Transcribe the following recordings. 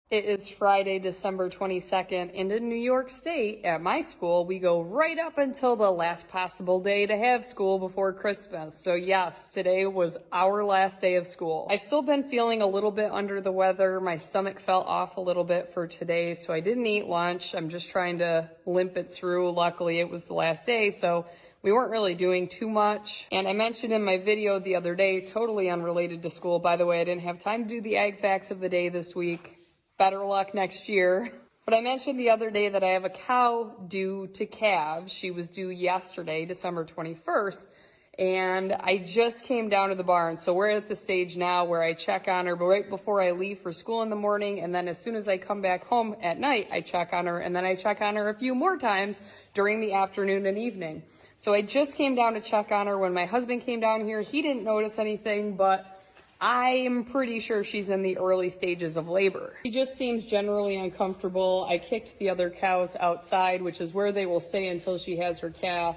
It is Friday, December 22nd, and in New York State, at my school, we go right up until the last possible day to have school before Christmas. So yes, today was our last day of school. I've still been feeling a little bit under the weather. My stomach fell off a little bit for today, so I didn't eat lunch. I'm just trying to limp it through. Luckily, it was the last day, so we weren't really doing too much. And I mentioned in my video the other day, totally unrelated to school, by the way, I didn't have time to do the ag facts of the day this week. Better luck next year. But I mentioned the other day that I have a cow due to calve. She was due yesterday, December 21st, and I just came down to the barn. So we're at the stage now where I check on her right before I leave for school in the morning, and then as soon as I come back home at night, I check on her, and then I check on her a few more times during the afternoon and evening. So I just came down to check on her. When my husband came down here, he didn't notice anything, but I am pretty sure she's in the early stages of labor. She just seems generally uncomfortable. I kicked the other cows outside, which is where they will stay until she has her calf,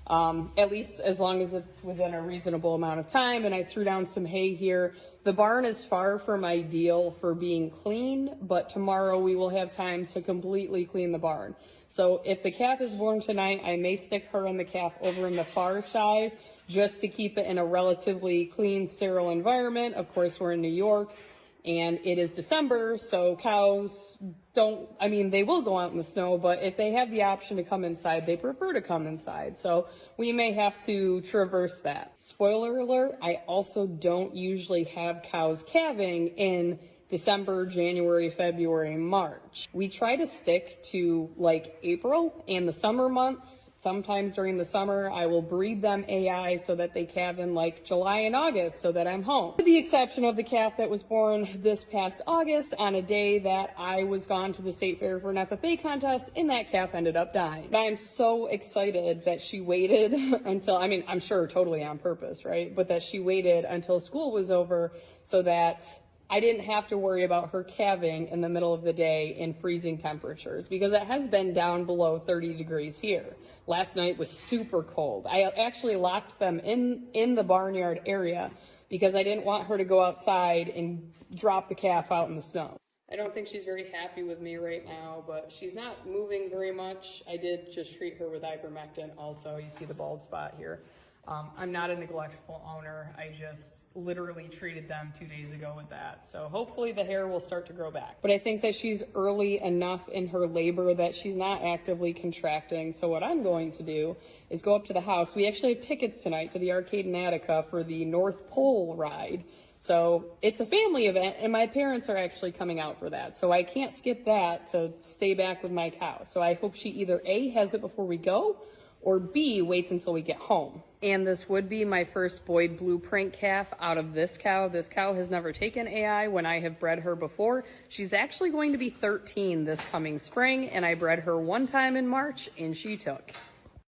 at least as long as it's within a reasonable amount of time. And I threw down some hay here. The barn is far from ideal for being clean, but tomorrow we will have time to completely clean the barn. So if the calf is born tonight, I may stick her and the calf over in the far side just to keep it in a relatively clean, sterile environment. Of course, we're in New York and it is December, so cows they will go out in the snow, but if they have the option to come inside, they prefer to come inside. So we may have to traverse that. Spoiler alert, I also don't usually have cows calving in December, January, February, March. We try to stick to like April and the summer months. Sometimes during the summer, I will breed them AI so that they calve in like July and August so that I'm home. With the exception of the calf that was born this past August on a day that I was gone to the state fair for an FFA contest, and that calf ended up dying. But I am so excited that she waited until, I'm sure totally on purpose, right? But that she waited until school was over so that I didn't have to worry about her calving in the middle of the day in freezing temperatures, because it has been down below 30 degrees here. Last night was super cold. I actually locked them in the barnyard area because I didn't want her to go outside and drop the calf out in the snow. I don't think she's very happy with me right now, but she's not moving very much. I did just treat her with ivermectin also. You see the bald spot here. I'm not a neglectful owner. I just literally treated them 2 days ago with that. So hopefully the hair will start to grow back. But I think that she's early enough in her labor that she's not actively contracting. So what I'm going to do is go up to the house. We actually have tickets tonight to the Arcade in Attica for the North Pole ride. So it's a family event, and my parents are actually coming out for that. So I can't skip that to stay back with my cow. So I hope she either A, has it before we go, or B, waits until we get home. And this would be my first Boyd Blueprint calf out of this cow. This cow has never taken AI when I have bred her before. She's actually going to be 13 this coming spring, and I bred her one time in March, and she took.